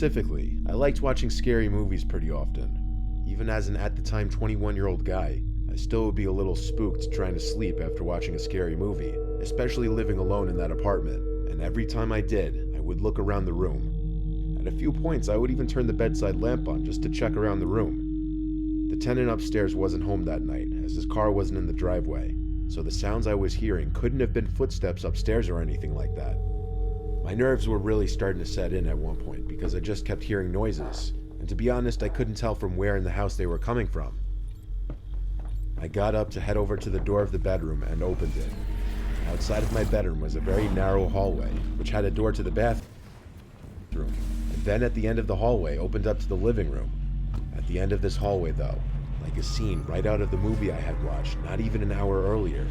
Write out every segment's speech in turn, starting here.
Specifically, I liked watching scary movies pretty often. Even as an at the time 21-year-old guy, I still would be a little spooked trying to sleep after watching a scary movie, especially living alone in that apartment, and every time I did, I would look around the room. At a few points, I would even turn the bedside lamp on just to check around the room. The tenant upstairs wasn't home that night, as his car wasn't in the driveway, so the sounds I was hearing couldn't have been footsteps upstairs or anything like that. My nerves were really starting to set in at one point because I just kept hearing noises, and to be honest, I couldn't tell from where in the house they were coming from. I got up to head over to the door of the bedroom and opened it. Outside of my bedroom was a very narrow hallway, which had a door to the bathroom, and then at the end of the hallway opened up to the living room. At the end of this hallway though, like a scene right out of the movie I had watched not even an hour earlier,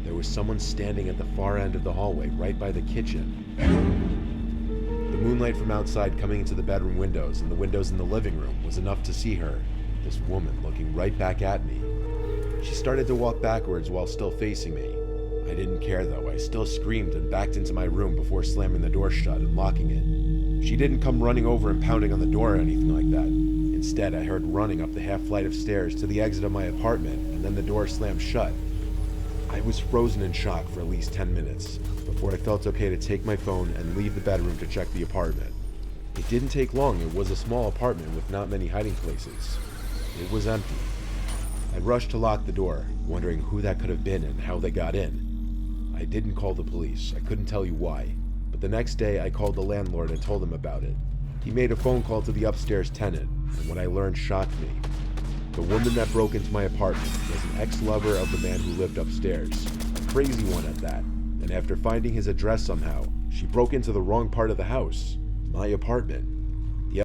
there was someone standing at the far end of the hallway right by the kitchen. The moonlight from outside coming into the bedroom windows and the windows in the living room was enough to see her, this woman looking right back at me. She started to walk backwards while still facing me. I didn't care though, I still screamed and backed into my room before slamming the door shut and locking it. She didn't come running over and pounding on the door or anything like that. Instead, I heard running up the half flight of stairs to the exit of my apartment, and then the door slammed shut. I was frozen in shock for at least 10 minutes before I felt okay to take my phone and leave the bedroom to check the apartment. It didn't take long. It was a small apartment with not many hiding places. It was empty. I rushed to lock the door, wondering who that could have been and how they got in. I didn't call the police. I couldn't tell you why, but the next day I called the landlord and told him about it. He made a phone call to the upstairs tenant, and what I learned shocked me. The woman that broke into my apartment was an ex-lover of the man who lived upstairs, a crazy one at that, and after finding his address somehow, she broke into the wrong part of the house, my apartment.